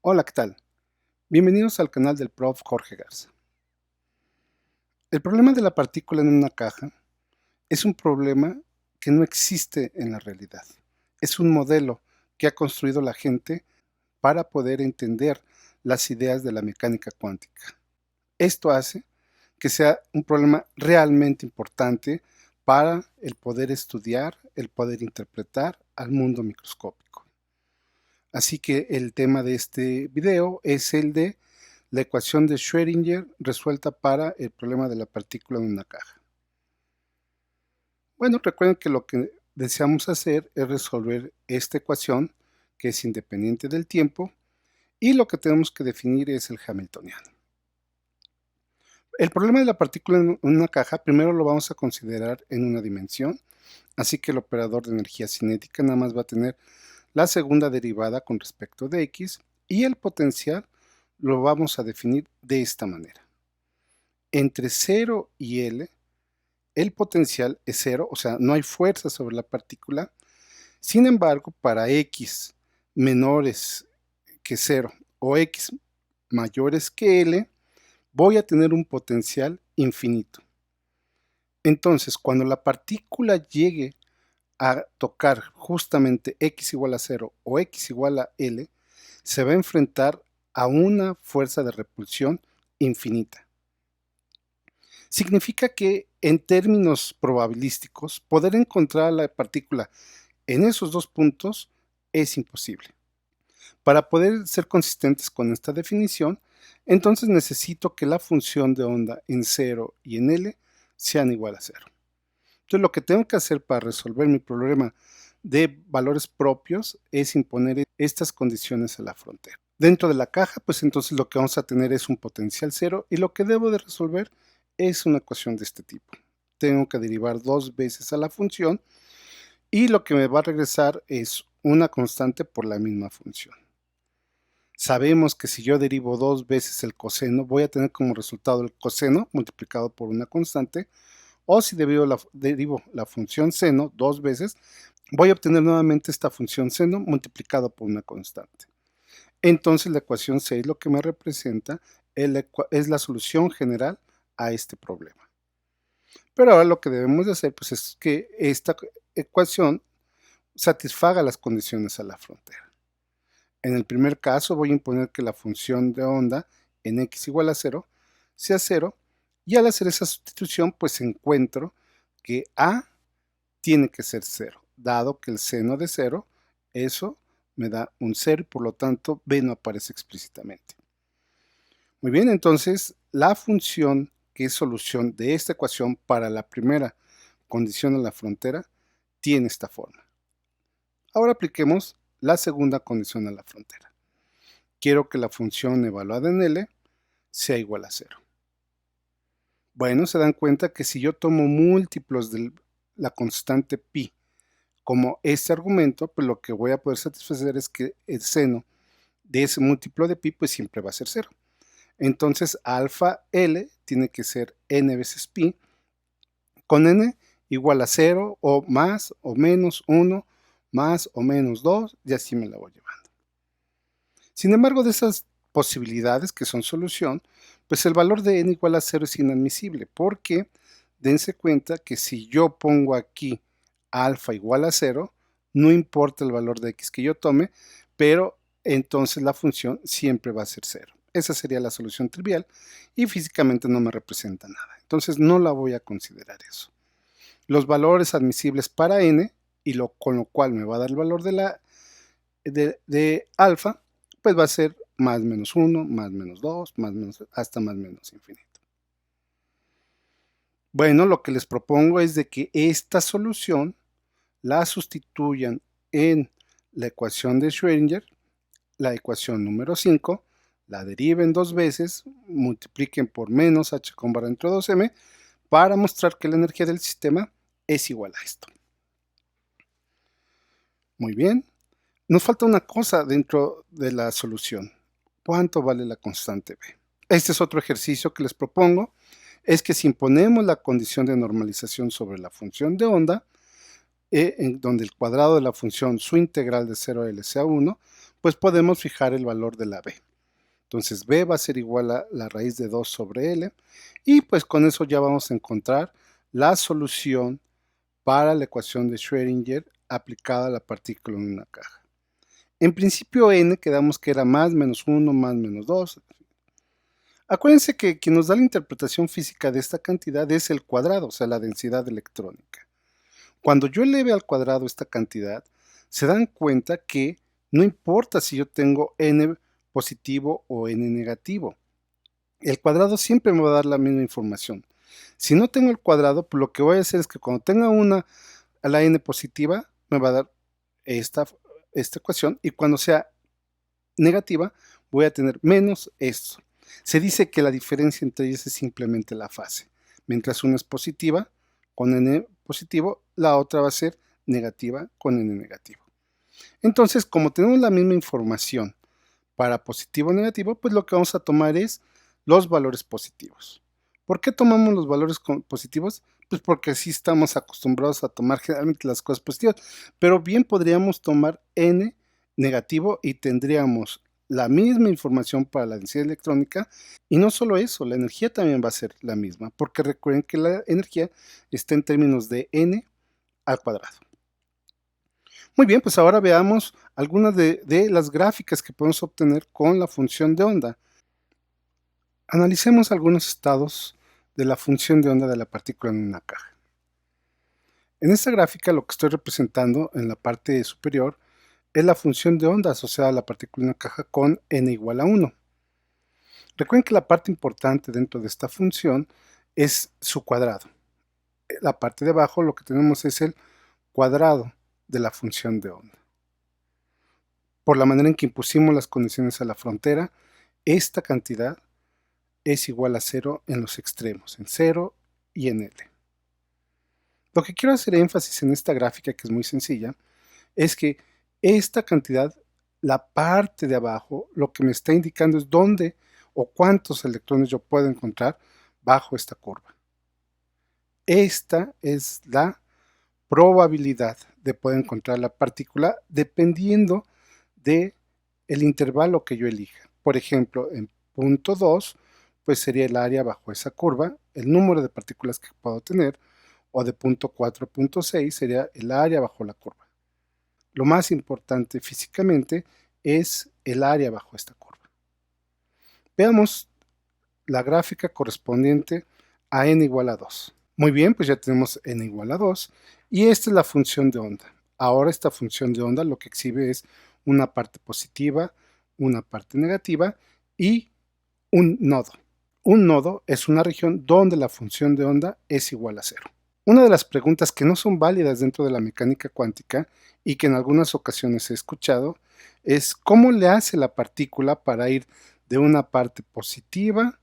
Hola, ¿qué tal? Bienvenidos al canal del Prof. Jorge Garza. El problema de la partícula en una caja es un problema que no existe en la realidad. Es un modelo que ha construido la gente para poder entender las ideas de la mecánica cuántica. Esto hace que sea un problema realmente importante para el poder estudiar, el poder interpretar al mundo microscópico. Así que el tema de este video es el de la ecuación de Schrödinger resuelta para el problema de la partícula en una caja. Bueno, recuerden que lo que deseamos hacer es resolver esta ecuación que es independiente del tiempo y lo que tenemos que definir es el hamiltoniano. El problema de la partícula en una caja primero lo vamos a considerar en una dimensión, así que el operador de energía cinética nada más va a tener la segunda derivada con respecto de x y el potencial lo vamos a definir de esta manera. Entre 0 y L, el potencial es 0, o sea, no hay fuerza sobre la partícula. Sin embargo, para x menores que 0 o x mayores que L, voy a tener un potencial infinito. Entonces, cuando la partícula llegue a tocar justamente x igual a 0 o x igual a L, se va a enfrentar a una fuerza de repulsión infinita. Significa que en términos probabilísticos, poder encontrar la partícula en esos dos puntos es imposible. Para poder ser consistentes con esta definición, entonces necesito que la función de onda en 0 y en L sean igual a 0. Entonces lo que tengo que hacer para resolver mi problema de valores propios es imponer estas condiciones a la frontera. Dentro de la caja, pues entonces lo que vamos a tener es un potencial 0 y lo que debo de resolver es una ecuación de este tipo. Tengo que derivar dos veces a la función y lo que me va a regresar es una constante por la misma función. Sabemos que si yo derivo dos veces el coseno, voy a tener como resultado el coseno multiplicado por una constante, o si derivo la función seno dos veces, voy a obtener nuevamente esta función seno multiplicado por una constante. Entonces la ecuación 6 lo que me representa es la solución general a este problema. Pero ahora lo que debemos de hacer pues, es que esta ecuación satisfaga las condiciones a la frontera. En el primer caso voy a imponer que la función de onda en x igual a 0 sea 0 y al hacer esa sustitución pues encuentro que a tiene que ser 0, dado que el seno de 0, eso me da un 0 y por lo tanto b no aparece explícitamente. Muy bien, entonces la función que es solución de esta ecuación para la primera condición a la frontera tiene esta forma. Ahora apliquemos la segunda condición a la frontera. Quiero que la función evaluada en L sea igual a 0. Bueno, se dan cuenta que si yo tomo múltiplos de la constante pi como este argumento, pues lo que voy a poder satisfacer es que el seno de ese múltiplo de pi pues siempre va a ser 0. Entonces alfa L tiene que ser n veces pi, con n igual a 0 o más o menos 1, más o menos 2, y así me la voy llevando. Sin embargo, de esas posibilidades que son solución, pues el valor de n igual a 0 es inadmisible, porque dense cuenta que si yo pongo aquí alfa igual a 0, no importa el valor de x que yo tome, pero entonces la función siempre va a ser 0. Esa sería la solución trivial y físicamente no me representa nada. Entonces no la voy a considerar eso. Los valores admisibles para n, y con lo cual me va a dar el valor de alfa, pues va a ser más menos 1, más menos 2, más menos, hasta más menos infinito. Bueno, lo que les propongo es de que esta solución la sustituyan en la ecuación de Schrödinger, la ecuación número 5, la deriven dos veces, multipliquen por menos h con barra dentro de 2m, para mostrar que la energía del sistema es igual a esto. Muy bien. Nos falta una cosa dentro de la solución. ¿Cuánto vale la constante b? Este es otro ejercicio que les propongo. Es que si imponemos la condición de normalización sobre la función de onda, en donde el cuadrado de la función, su integral de 0 a L sea 1, pues podemos fijar el valor de la b. Entonces b va a ser igual a la raíz de 2 sobre l, y pues con eso ya vamos a encontrar la solución para la ecuación de Schrödinger aplicada a la partícula en una caja. En principio n quedamos que era más menos 1 más menos 2. Acuérdense que quien nos da la interpretación física de esta cantidad es el cuadrado, o sea, la densidad electrónica. Cuando yo eleve al cuadrado esta cantidad, se dan cuenta que no importa si yo tengo n positivo o n negativo. El cuadrado siempre me va a dar la misma información. Si no tengo el cuadrado, pues lo que voy a hacer es que cuando tenga una a la n positiva, me va a dar esta ecuación, y cuando sea negativa, voy a tener menos esto. Se dice que la diferencia entre ellas es simplemente la fase. Mientras una es positiva con n positivo, la otra va a ser negativa con n negativo. Entonces, como tenemos la misma información para positivo o negativo, pues lo que vamos a tomar es los valores positivos. ¿Por qué tomamos los valores positivos? Pues porque así estamos acostumbrados a tomar generalmente las cosas positivas, pero bien podríamos tomar n negativo y tendríamos la misma información para la densidad electrónica, y no solo eso, la energía también va a ser la misma, porque recuerden que la energía está en términos de n al cuadrado. Muy bien, pues ahora veamos algunas de las gráficas que podemos obtener con la función de onda. Analicemos algunos estados de la función de onda de la partícula en una caja. En esta gráfica lo que estoy representando en la parte superior es la función de onda asociada a la partícula en una caja con n igual a 1. Recuerden que la parte importante dentro de esta función es su cuadrado. La parte de abajo lo que tenemos es el cuadrado de la función de onda. Por la manera en que impusimos las condiciones a la frontera, esta cantidad es igual a 0 en los extremos, en 0 y en L. Lo que quiero hacer énfasis en esta gráfica, que es muy sencilla, es que esta cantidad, la parte de abajo, lo que me está indicando es dónde o cuántos electrones yo puedo encontrar bajo esta curva. Esta es la probabilidad de poder encontrar la partícula dependiendo del intervalo que yo elija. Por ejemplo, en punto 2, pues sería el área bajo esa curva, el número de partículas que puedo tener, o de punto 4 a punto 6 sería el área bajo la curva. Lo más importante físicamente es el área bajo esta curva. Veamos la gráfica correspondiente a n igual a 2. Muy bien, pues ya tenemos n igual a 2 y esta es la función de onda. Ahora esta función de onda lo que exhibe es una parte positiva, una parte negativa y un nodo. Un nodo es una región donde la función de onda es igual a 0. Una de las preguntas que no son válidas dentro de la mecánica cuántica y que en algunas ocasiones he escuchado es ¿cómo le hace la partícula para ir de una parte positiva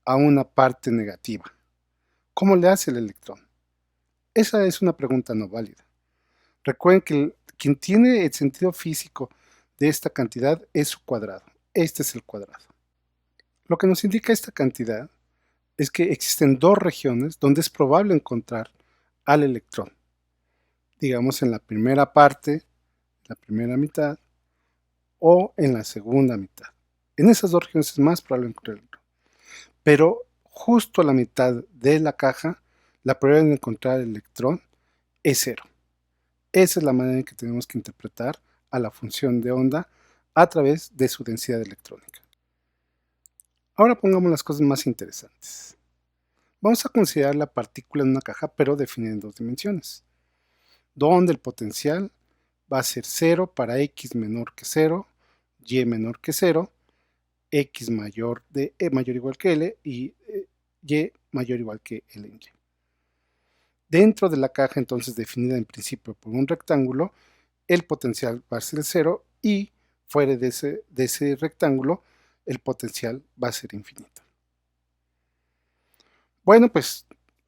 a una parte negativa? ¿Cómo le hace el electrón? Esa es una pregunta no válida. Recuerden que quien tiene el sentido físico de esta cantidad es su cuadrado. Este es el cuadrado. Lo que nos indica esta cantidad es que existen dos regiones donde es probable encontrar al electrón. Digamos en la primera parte, la primera mitad, o en la segunda mitad. En esas dos regiones es más probable encontrar el electrón. Pero justo a la mitad de la caja, la probabilidad de encontrar el electrón es 0. Esa es la manera en que tenemos que interpretar a la función de onda a través de su densidad electrónica. Ahora pongamos las cosas más interesantes. Vamos a considerar la partícula en una caja, pero definida en dos dimensiones, donde el potencial va a ser 0 para x menor que 0, y menor que 0, x mayor o igual que L y y mayor o igual que L en Y. Dentro de la caja, entonces definida en principio por un rectángulo, el potencial va a ser 0 y fuera de ese rectángulo, el potencial va a ser infinito. Bueno, pues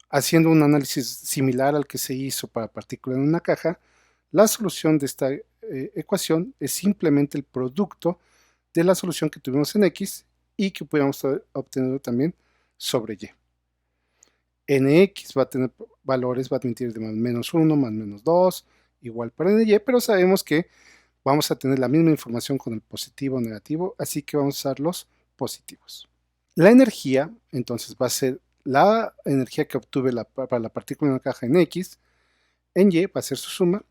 haciendo un análisis similar al que se hizo para partículas en una caja, la solución de esta ecuación es simplemente el producto de la solución que tuvimos en X y que pudiéramos obtener también sobre Y. Nx va a tener valores, va a admitir de más menos 1, más menos 2, igual para ny, pero sabemos que vamos a tener la misma información con el positivo o negativo, así que vamos a usar los positivos. La energía, entonces, va a ser la energía que obtuve para la partícula en una caja en X, en Y va a ser su suma,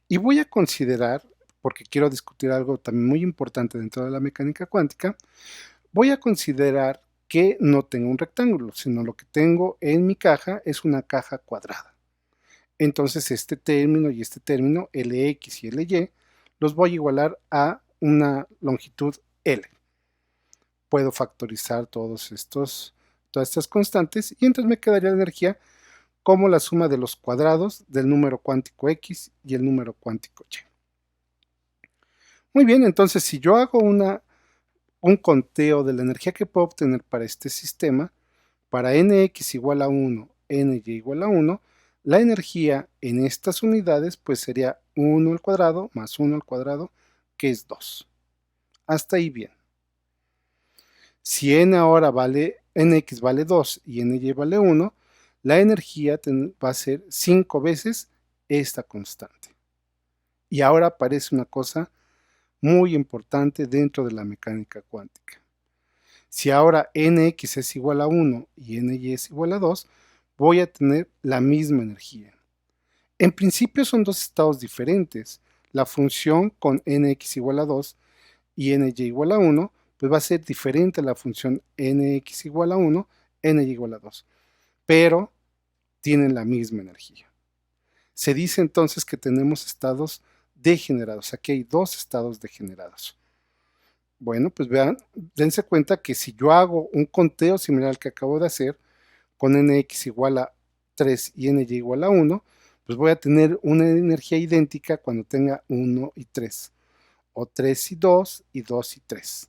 y voy a considerar, porque quiero discutir algo también muy importante dentro de la mecánica cuántica, voy a considerar que no tengo un rectángulo, sino lo que tengo en mi caja es una caja cuadrada. Entonces este término y este término, Lx y Ly, los voy a igualar a una longitud L. Puedo factorizar todas estas constantes y entonces me quedaría la energía como la suma de los cuadrados del número cuántico X y el número cuántico Y. Muy bien, entonces si yo hago un conteo de la energía que puedo obtener para este sistema, para nx igual a 1, ny igual a 1, la energía en estas unidades pues sería 1 al cuadrado más 1 al cuadrado, que es 2. Hasta ahí bien. Si n ahora vale, nx vale 2 y ny vale 1, la energía va a ser 5 veces esta constante. Y ahora aparece una cosa muy importante dentro de la mecánica cuántica. Si ahora nx es igual a 1 y ny es igual a 2, voy a tener la misma energía. En principio son dos estados diferentes. La función con nx igual a 2 y ny igual a 1, pues va a ser diferente a la función nx igual a 1, ny igual a 2. Pero tienen la misma energía. Se dice entonces que tenemos estados degenerados. Aquí hay dos estados degenerados. Bueno, pues vean, dense cuenta que si yo hago un conteo similar al que acabo de hacer, con nx igual a 3 y ny igual a 1, pues voy a tener una energía idéntica cuando tenga 1 y 3, o 3 y 2 y 2 y 3.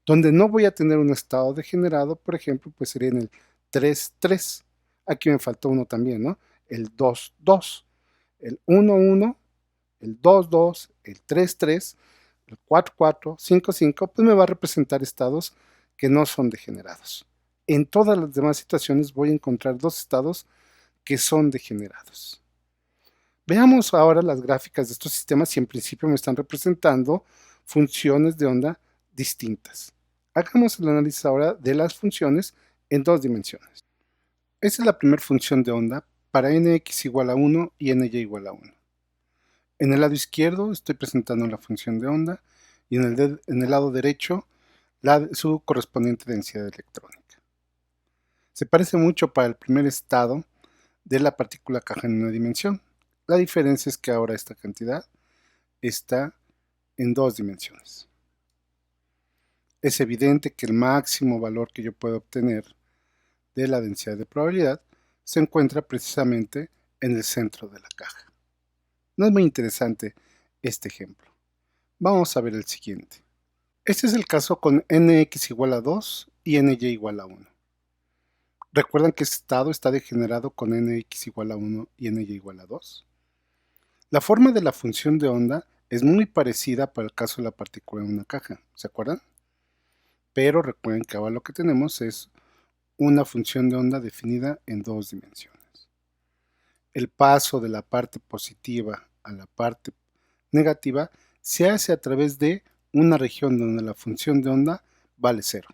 Donde no voy a tener un estado degenerado, por ejemplo, pues sería en el 3, 3. Aquí me faltó uno también, ¿no? El 2, 2, el 1, 1, el 2, 2, el 3, 3, el 4, 4, 5, 5, pues me va a representar estados que no son degenerados. En todas las demás situaciones voy a encontrar dos estados que son degenerados. Veamos ahora las gráficas de estos sistemas y en principio me están representando funciones de onda distintas. Hagamos el análisis ahora de las funciones en dos dimensiones. Esta es la primera función de onda para nx igual a 1 y ny igual a 1. En el lado izquierdo estoy presentando la función de onda y en el lado derecho su correspondiente densidad electrónica. Se parece mucho para el primer estado de la partícula caja en una dimensión. La diferencia es que ahora esta cantidad está en dos dimensiones. Es evidente que el máximo valor que yo puedo obtener de la densidad de probabilidad se encuentra precisamente en el centro de la caja. No es muy interesante este ejemplo. Vamos a ver el siguiente. Este es el caso con nx igual a 2 y ny igual a 1. ¿Recuerdan que este estado está degenerado con nx igual a 1 y ny igual a 2? La forma de la función de onda es muy parecida para el caso de la partícula en una caja, ¿se acuerdan? Pero recuerden que ahora lo que tenemos es una función de onda definida en dos dimensiones. El paso de la parte positiva a la parte negativa se hace a través de una región donde la función de onda vale 0.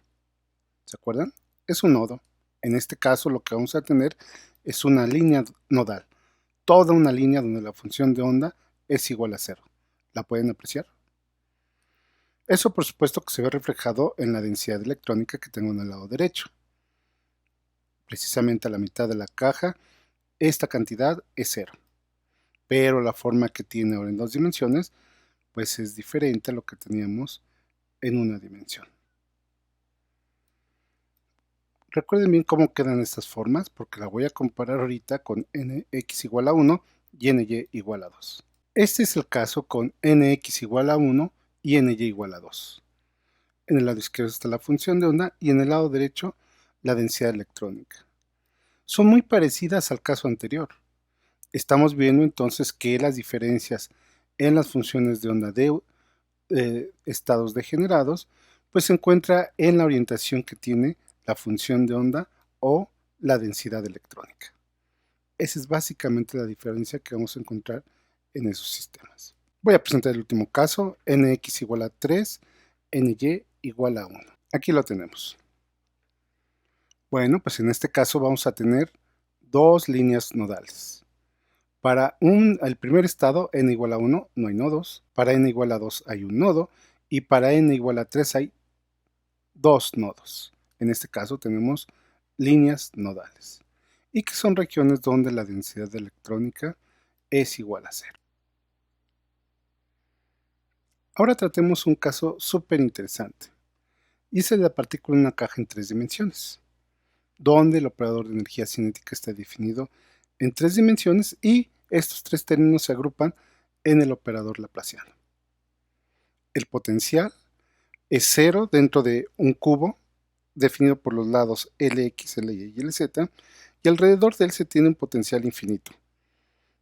¿Se acuerdan? Es un nodo. En este caso lo que vamos a tener es una línea nodal. Toda una línea donde la función de onda es igual a 0. ¿La pueden apreciar? Eso por supuesto que se ve reflejado en la densidad electrónica que tengo en el lado derecho. Precisamente a la mitad de la caja, esta cantidad es 0. Pero la forma que tiene ahora en dos dimensiones, pues es diferente a lo que teníamos en una dimensión. Recuerden bien cómo quedan estas formas, porque la voy a comparar ahorita con nx igual a 1 y ny igual a 2. Este es el caso con nx igual a 1 y ny igual a 2. En el lado izquierdo está la función de onda y en el lado derecho la densidad electrónica. Son muy parecidas al caso anterior. Estamos viendo entonces que las diferencias en las funciones de onda de estados degenerados pues se encuentra en la orientación que tiene la función de onda o la densidad electrónica. Esa es básicamente la diferencia que vamos a encontrar en esos sistemas. Voy a presentar el último caso, nx igual a 3, ny igual a 1. Aquí lo tenemos. Bueno, pues en este caso vamos a tener dos líneas nodales. Para el primer estado, n igual a 1, no hay nodos. Para n igual a 2 hay un nodo. Y para n igual a 3 hay dos nodos. En este caso tenemos líneas nodales. Y que son regiones donde la densidad electrónica es igual a 0. Ahora tratemos un caso súper interesante. Y es el de la partícula en una caja en 3 dimensiones, donde el operador de energía cinética está definido en 3 dimensiones y estos tres términos se agrupan en el operador laplaciano. El potencial es 0 dentro de un cubo definido por los lados Lx, Ly y Lz, y alrededor de él se tiene un potencial infinito,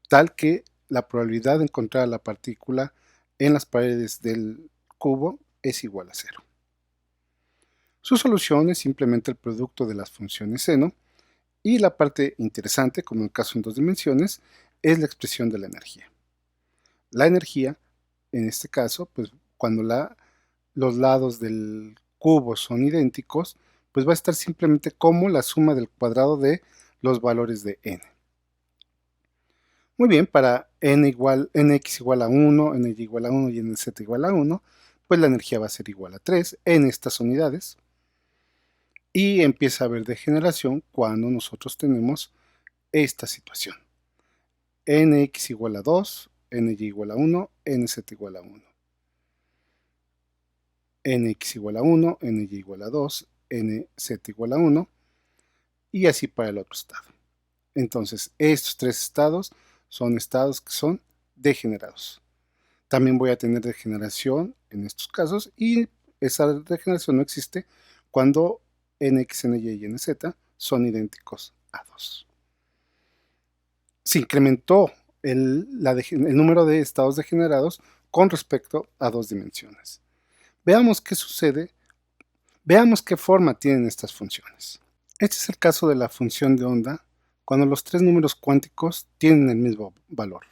tal que la probabilidad de encontrar a la partícula en las paredes del cubo es igual a 0. Su solución es simplemente el producto de las funciones seno, y la parte interesante, como en el caso en 2 dimensiones, es la expresión de la energía. La energía, en este caso, pues cuando los lados del cubo son idénticos, pues va a estar simplemente como la suma del cuadrado de los valores de n. Muy bien, para nx igual a 1, ny igual a 1 y nz igual a 1, pues la energía va a ser igual a 3 en estas unidades. Y empieza a haber degeneración cuando nosotros tenemos esta situación. Nx igual a 2, ny igual a 1, nz igual a 1. Nx igual a 1, ny igual a 2, nz igual a 1, y así para el otro estado. Entonces, estos tres estados son estados que son degenerados. También voy a tener degeneración en estos casos, y esa degeneración no existe cuando nx, ny y nz son idénticos a 2. Se incrementó el número de estados degenerados con respecto a 2 dimensiones. Veamos qué sucede, veamos qué forma tienen estas funciones. Este es el caso de la función de onda cuando los tres números cuánticos tienen el mismo valor,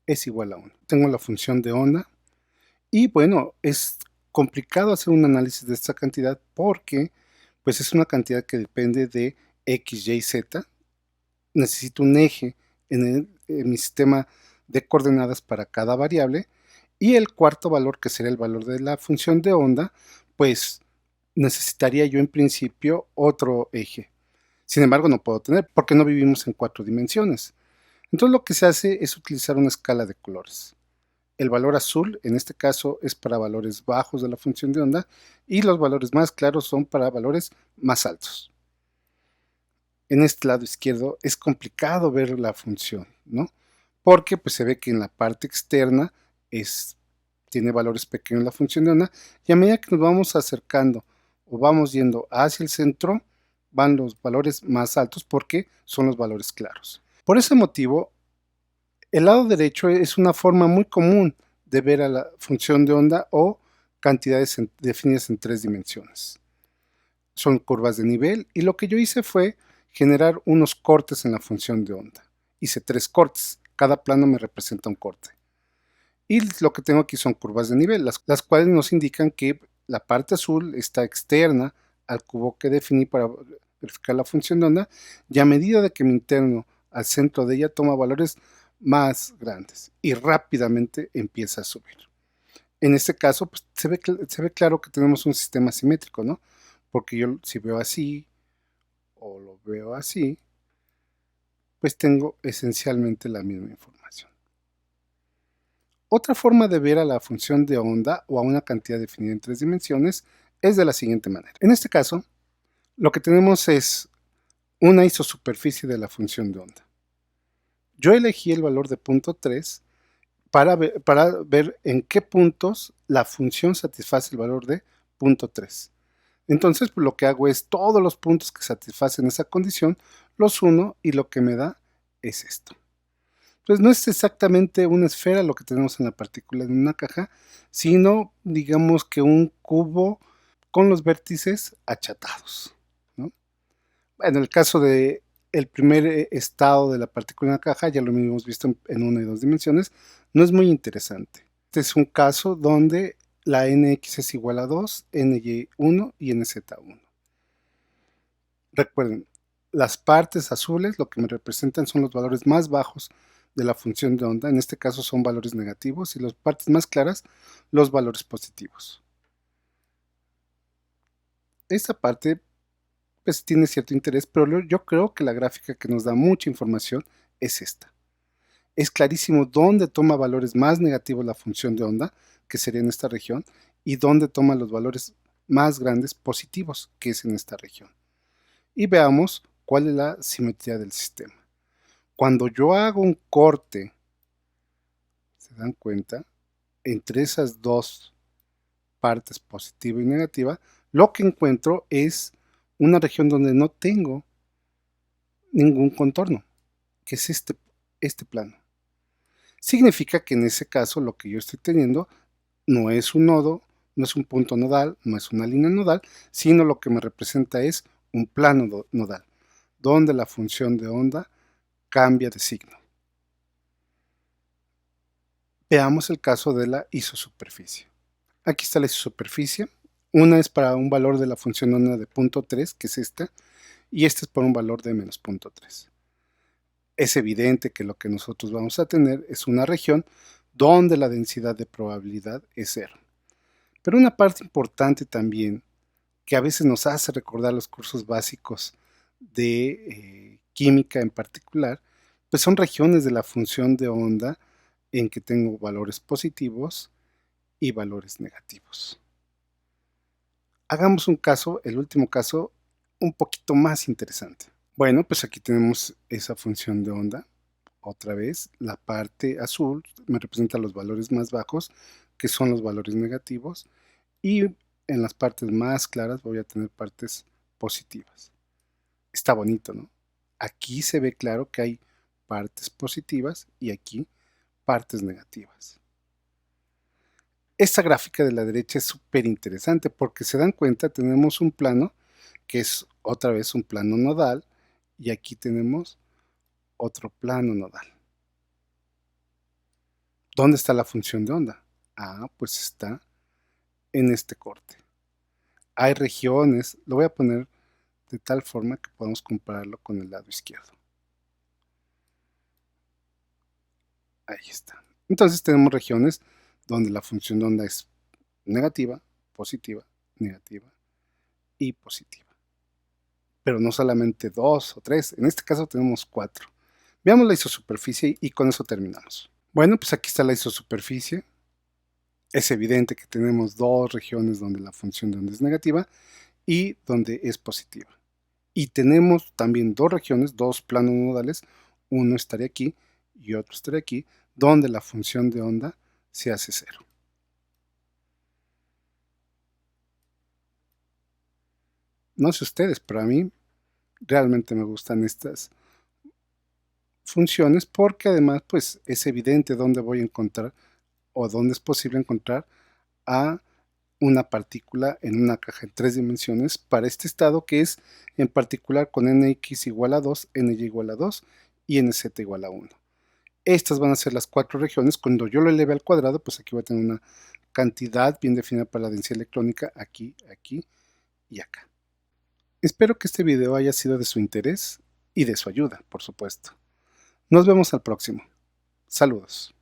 es igual a 1. Tengo la función de onda y bueno, es complicado hacer un análisis de esta cantidad porque pues es una cantidad que depende de x, y, z. Necesito un eje en mi sistema de coordenadas para cada variable, y el cuarto valor, que sería el valor de la función de onda, pues necesitaría yo en principio otro eje. Sin embargo, no puedo tener porque no vivimos en 4 dimensiones. Entonces lo que se hace es utilizar una escala de colores. El valor azul en este caso es para valores bajos de la función de onda y los valores más claros son para valores más altos. En este lado izquierdo es complicado ver la función, ¿no? Porque pues se ve que en la parte externa tiene valores pequeños la función de onda, y a medida que nos vamos acercando o vamos yendo hacia el centro, van los valores más altos porque son los valores claros. Por ese motivo, el lado derecho es una forma muy común de ver a la función de onda o cantidades definidas en 3 dimensiones. Son curvas de nivel, y lo que yo hice fue generar unos cortes en la función de onda. Hice 3 cortes, cada plano me representa un corte. Y lo que tengo aquí son curvas de nivel, las cuales nos indican que la parte azul está externa al cubo que definí para verificar la función de onda, y a medida de que me interno al centro de ella toma valores más grandes y rápidamente empieza a subir. En este caso, pues, se ve claro que tenemos un sistema simétrico, ¿no? Porque yo si veo así o lo veo así, pues tengo esencialmente la misma información. Otra forma de ver a la función de onda o a una cantidad definida en 3 dimensiones es de la siguiente manera. En este caso, lo que tenemos es una isosuperficie de la función de onda. Yo elegí el valor de punto 3 para ver en qué puntos la función satisface el valor de punto 3. Entonces, pues, lo que hago es todos los puntos que satisfacen esa condición los uno, y lo que me da es esto. Entonces, no es exactamente una esfera lo que tenemos en la partícula en una caja, sino digamos que un cubo con los vértices achatados, ¿no? En el caso de el primer estado de la partícula en la caja, ya lo hemos visto en 1 y 2 dimensiones, no es muy interesante. Este es un caso donde la nx es igual a 2, ny1 y nz1. Recuerden, las partes azules lo que me representan son los valores más bajos de la función de onda, en este caso son valores negativos, y las partes más claras, los valores positivos. Esta parte pues tiene cierto interés, pero yo creo que la gráfica que nos da mucha información es esta. Es clarísimo dónde toma valores más negativos la función de onda, que sería en esta región, y dónde toma los valores más grandes positivos, que es en esta región. Y veamos cuál es la simetría del sistema. Cuando yo hago un corte, se dan cuenta, entre esas dos partes, positiva y negativa, lo que encuentro es una región donde no tengo ningún contorno, que es este plano. Significa que en ese caso lo que yo estoy teniendo no es un nodo, no es un punto nodal, no es una línea nodal, sino lo que me representa es un plano nodal, donde la función de onda cambia de signo. Veamos el caso de la isosuperficie. Aquí está la isosuperficie. Una es para un valor de la función de onda de 0.3, que es esta, y este es por un valor de menos 0.3. Es evidente que lo que nosotros vamos a tener es una región donde la densidad de probabilidad es 0. Pero una parte importante también, que a veces nos hace recordar los cursos básicos de química en particular, pues son regiones de la función de onda en que tengo valores positivos y valores negativos. Hagamos un caso, el último caso, un poquito más interesante. Bueno, pues aquí tenemos esa función de onda. Otra vez, la parte azul me representa los valores más bajos, que son los valores negativos, y en las partes más claras voy a tener partes positivas. Está bonito, ¿no? Aquí se ve claro que hay partes positivas y aquí partes negativas. Esta gráfica de la derecha es súper interesante porque se dan cuenta, tenemos un plano que es otra vez un plano nodal y aquí tenemos otro plano nodal. ¿Dónde está la función de onda? Ah, pues está en este corte. Hay regiones, lo voy a poner de tal forma que podamos compararlo con el lado izquierdo. Ahí está. Entonces tenemos regiones donde la función de onda es negativa, positiva, negativa y positiva. Pero no solamente 2 o 3, en este caso tenemos 4. Veamos la isosuperficie y con eso terminamos. Bueno, pues aquí está la isosuperficie. Es evidente que tenemos dos regiones donde la función de onda es negativa y donde es positiva. Y tenemos también dos regiones, dos planos nodales, uno estaría aquí y otro estaría aquí, donde la función de onda se hace 0. No sé ustedes, pero a mí realmente me gustan estas funciones porque además pues es evidente dónde voy a encontrar o dónde es posible encontrar a una partícula en una caja en 3 dimensiones para este estado que es en particular con nx igual a 2, ny igual a 2 y nz igual a 1. Estas van a ser las 4 regiones. Cuando yo lo eleve al cuadrado, pues aquí voy a tener una cantidad bien definida para la densidad electrónica aquí, aquí y acá. Espero que este video haya sido de su interés y de su ayuda, por supuesto. Nos vemos al próximo. Saludos.